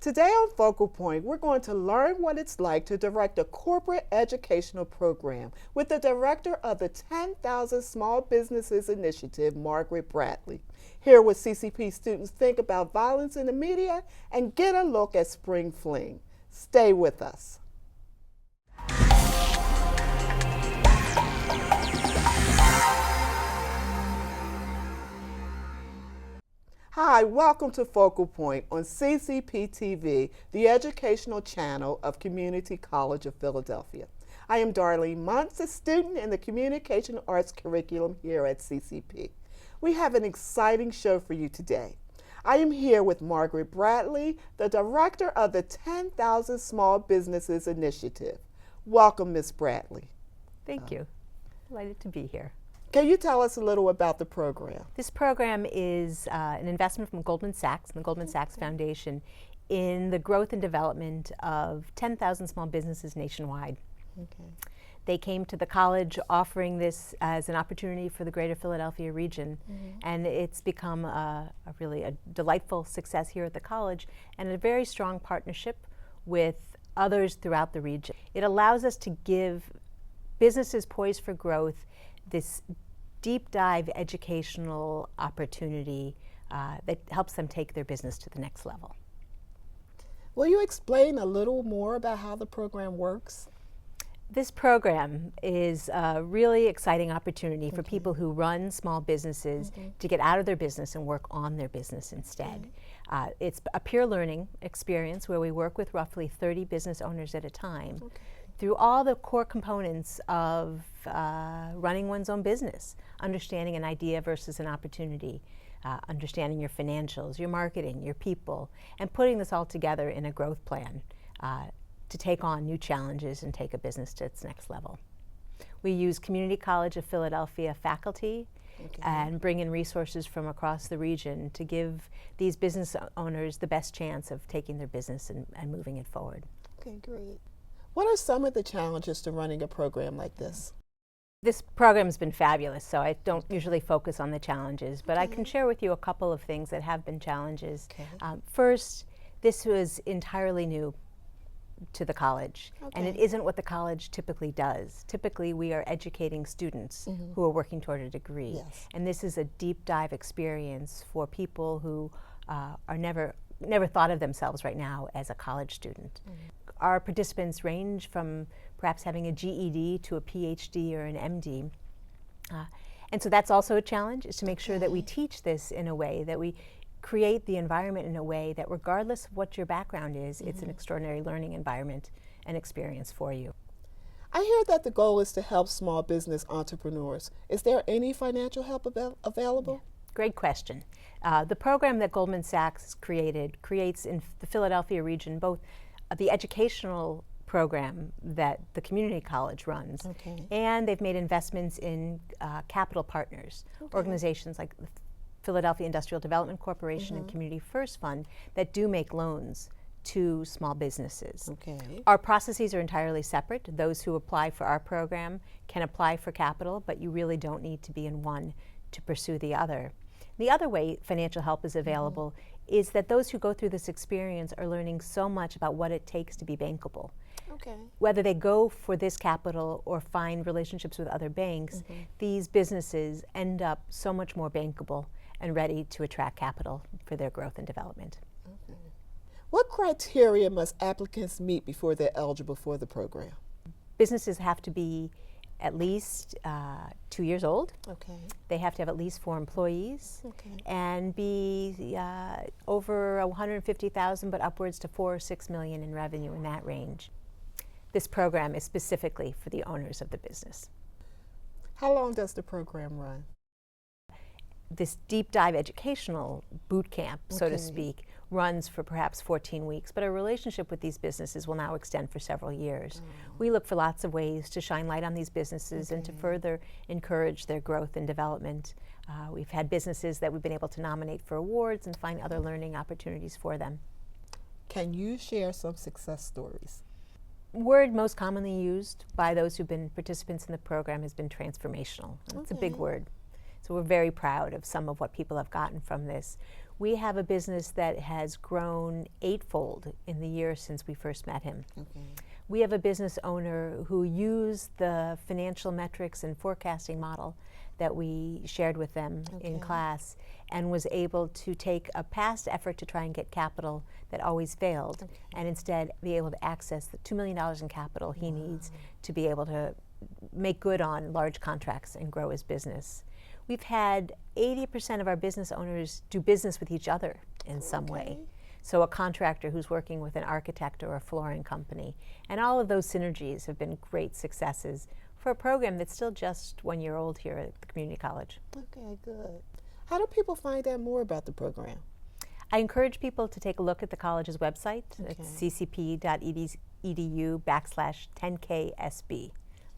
Today on Focal Point, we're going to learn what it's like to direct a corporate educational program with the director of the 10,000 Small Businesses Initiative, Margaret Bradley. Hear what CCP students think about violence in the media and get a look at Spring Fling. Stay with us. Hi, welcome to Focal Point on CCP TV, the educational channel of Community College of Philadelphia. I am Darlene Monts, a student in the Communication Arts curriculum here at CCP. We have an exciting show for you today. I am here with Margaret Bradley, the director of the 10,000 Small Businesses Initiative. Welcome, Ms. Bradley. Thank you. Delighted to be here. Can you tell us a little about the program? This program is an investment from Goldman Sachs and the Goldman Sachs Foundation in the growth and development of 10,000 small businesses nationwide. Okay. They came to the college offering this as an opportunity for the greater Philadelphia region, and it's become really a delightful success here at the college and a very strong partnership with others throughout the region. It allows us to give businesses poised for growth this deep dive educational opportunity that helps them take their business to the next level. Will you explain a little more about how the program works? This program is a really exciting opportunity for people who run small businesses to get out of their business and work on their business instead. It's a peer learning experience where we work with roughly 30 business owners at a time through all the core components of running one's own business, understanding an idea versus an opportunity, understanding your financials, your marketing, your people, and putting this all together in a growth plan to take on new challenges and take a business to its next level. We use Community College of Philadelphia faculty and bring in resources from across the region to give these business owners the best chance of taking their business and moving it forward. Okay, great. What are some of the challenges to running a program like this? This program's been fabulous, so I don't usually focus on the challenges, but I can share with you a couple of things that have been challenges. First, this was entirely new to the college, and it isn't what the college typically does. Typically, we are educating students who are working toward a degree, and this is a deep dive experience for people who are never thought of themselves right now as a college student. Our participants range from perhaps having a GED to a PhD or an MD. And so that's also a challenge, is to make sure that we teach this in a way, that we create the environment in a way that regardless of what your background is, it's an extraordinary learning environment and experience for you. I hear that the goal is to help small business entrepreneurs. Is there any financial help available? Great question. The program that Goldman Sachs creates in the Philadelphia region both the educational program that the community college runs, and they've made investments in capital partners, organizations like the Philadelphia Industrial Development Corporation and Community First Fund that do make loans to small businesses. Our processes are entirely separate. Those who apply for our program can apply for capital, but you really don't need to be in one to pursue the other. The other way financial help is available is that those who go through this experience are learning so much about what it takes to be bankable. Whether they go for this capital or find relationships with other banks, these businesses end up so much more bankable and ready to attract capital for their growth and development. What criteria must applicants meet before they're eligible for the program? Businesses have to be at least 2 years old. They have to have at least 4 employees and be over 150,000 but upwards to 4 or 6 million in revenue, in that range. This program is specifically for the owners of the business. How long does the program run? This deep dive educational boot camp, so to speak, runs for perhaps 14 weeks, but our relationship with these businesses will now extend for several years. We look for lots of ways to shine light on these businesses and to further encourage their growth and development. We've had businesses that we've been able to nominate for awards and find other learning opportunities for them. Can you share some success stories? Word most commonly used by those who've been participants in the program has been transformational. It's a big word. So we're very proud of some of what people have gotten from this. We have a business that has grown eightfold in the year since we first met him. Okay. We have a business owner who used the financial metrics and forecasting model that we shared with them in class and was able to take a past effort to try and get capital that always failed and instead be able to access the $2 million in capital he needs to be able to make good on large contracts and grow his business. We've had 80% of our business owners do business with each other in some way. So a contractor who's working with an architect or a flooring company. And all of those synergies have been great successes for a program that's still just 1 year old here at the community college. Okay, good. How do people find out more about the program? I encourage people to take a look at the college's website. It's ccp.edu/10KSB.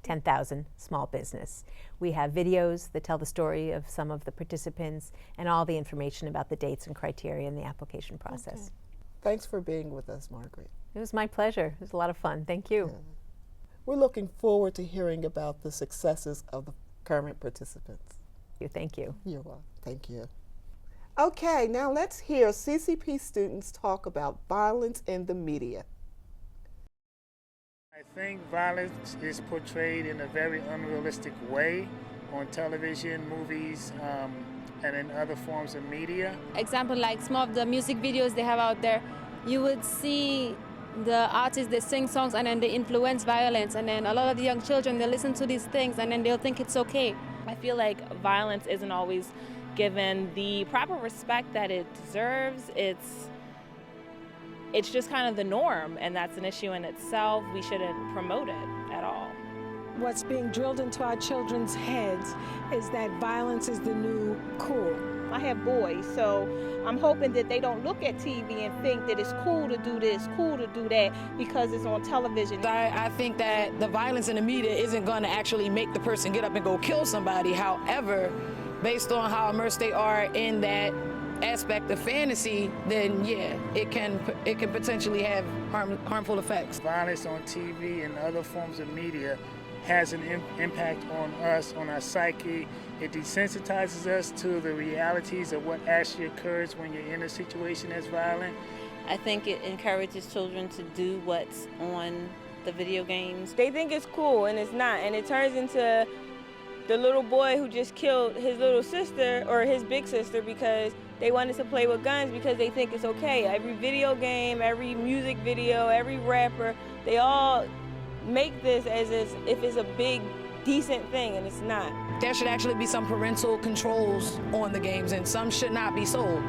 10,000 small business. We have videos that tell the story of some of the participants and all the information about the dates and criteria in the application process. Okay. Thanks for being with us, Margaret. It was my pleasure. It was a lot of fun. Thank you. Yeah. We're looking forward to hearing about the successes of the current participants. Thank you. You're welcome. Thank you. Okay, now let's hear CCP students talk about violence in the media. I think violence is portrayed in a very unrealistic way on television, movies, and in other forms of media. Example, like some of the music videos they have out there, you would see the artists, they sing songs and then they influence violence, and then a lot of the young children, they listen to these things and then they'll think it's okay. I feel like violence isn't always given the proper respect that it deserves. It's just kind of the norm, and that's an issue in itself. We shouldn't promote it at all. What's being drilled into our children's heads is that violence is the new cool. I have boys, so I'm hoping that they don't look at TV and think that it's cool to do this, cool to do that, because it's on television. I think that the violence in the media isn't going to actually make the person get up and go kill somebody. However, based on how immersed they are in that aspect of fantasy, then yeah, it can potentially have harmful effects. Violence on TV and other forms of media has an impact on us, on our psyche. It desensitizes us to the realities of what actually occurs when you're in a situation that's violent. I think it encourages children to do what's on the video games. They think it's cool and it's not, and it turns into the little boy who just killed his little sister or his big sister because they wanted to play with guns because they think it's okay. Every video game, every music video, every rapper, they all make this as if it's a big, decent thing, and it's not. There should actually be some parental controls on the games, and some should not be sold.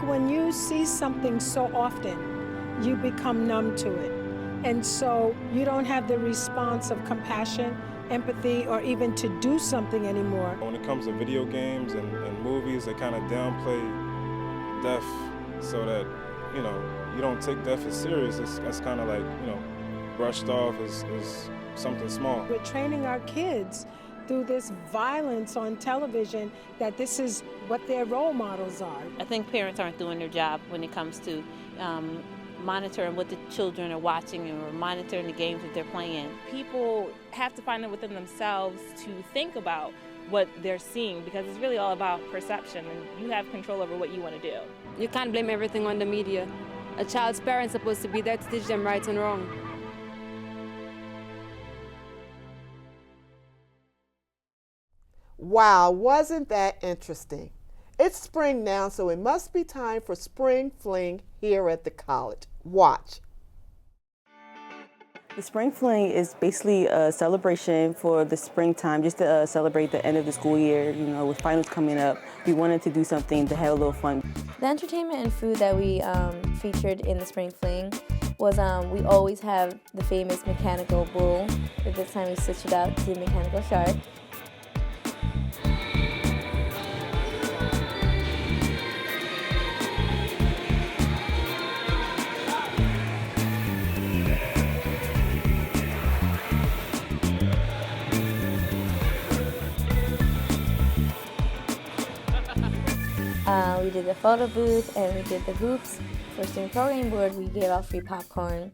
When you see something so often, you become numb to it. And so you don't have the response of compassion, empathy, or even to do something anymore. When it comes to video games and movies, they kind of downplay death so that, you don't take death as serious. It's kind of like, brushed off as something small. We're training our kids through this violence on television that this is what their role models are. I think parents aren't doing their job when it comes to monitoring what the children are watching or monitoring the games that they're playing. People have to find it within themselves to think about what they're seeing, because it's really all about perception, and you have control over what you want to do. You can't blame everything on the media. A child's parents are supposed to be there to teach them right and wrong. Wow, wasn't that interesting? It's spring now, so it must be time for Spring Fling here at the college. Watch. The Spring Fling is basically a celebration for the springtime, just to celebrate the end of the school year. With finals coming up, we wanted to do something to have a little fun. The entertainment and food that we featured in the Spring Fling was we always have the famous mechanical bull, but this time we switched it out to mechanical shark. We did the photo booth and we did the hoops. For student programming board, we gave out free popcorn.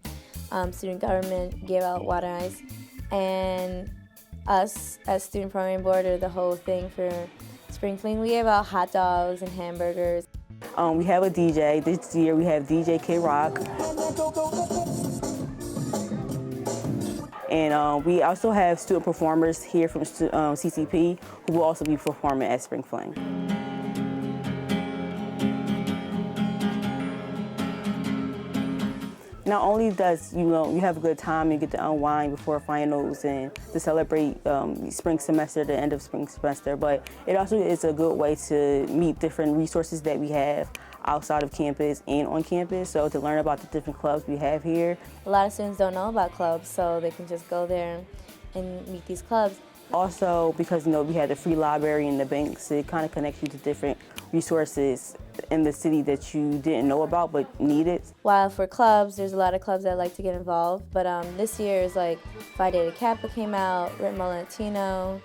Student government gave out water ice. And us, as student programming board, are the whole thing for Spring Fling, we gave out hot dogs and hamburgers. We have a DJ. This year we have DJ K Rock. And we also have student performers here from CCP who will also be performing at Spring Fling. Not only does you have a good time and get to unwind before finals and to celebrate spring semester, the end of spring semester, but it also is a good way to meet different resources that we have outside of campus and on campus, so to learn about the different clubs we have here. A lot of students don't know about clubs, so they can just go there and meet these clubs. Also, because we had the free library and the banks, it kind of connects you to different resources in the city that you didn't know about but needed. While for clubs, there's a lot of clubs that like to get involved, but this year is like Phi Beta Kappa came out, Ritmo Latino,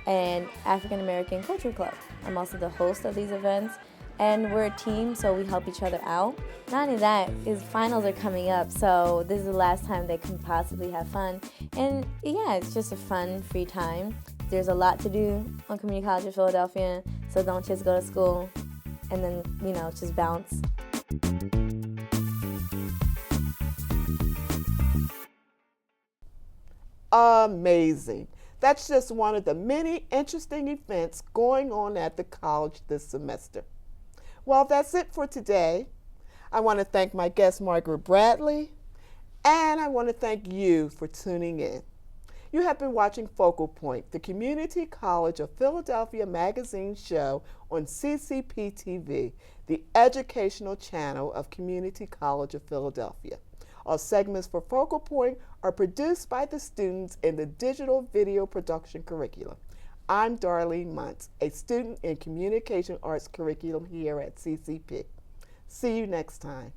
and African American Culture Club. I'm also the host of these events, and we're a team, so we help each other out. Not only that, finals are coming up, so this is the last time they can possibly have fun. And yeah, it's just a fun, free time. There's a lot to do on Community College of Philadelphia, so don't just go to school and then, just bounce. Amazing. That's just one of the many interesting events going on at the college this semester. Well, that's it for today. I want to thank my guest, Margaret Bradley, and I want to thank you for tuning in. You have been watching Focal Point, the Community College of Philadelphia magazine show on CCP TV, the educational channel of Community College of Philadelphia. All segments for Focal Point are produced by the students in the digital video production curriculum. I'm Darlene Monts, a student in Communication Arts curriculum here at CCP. See you next time.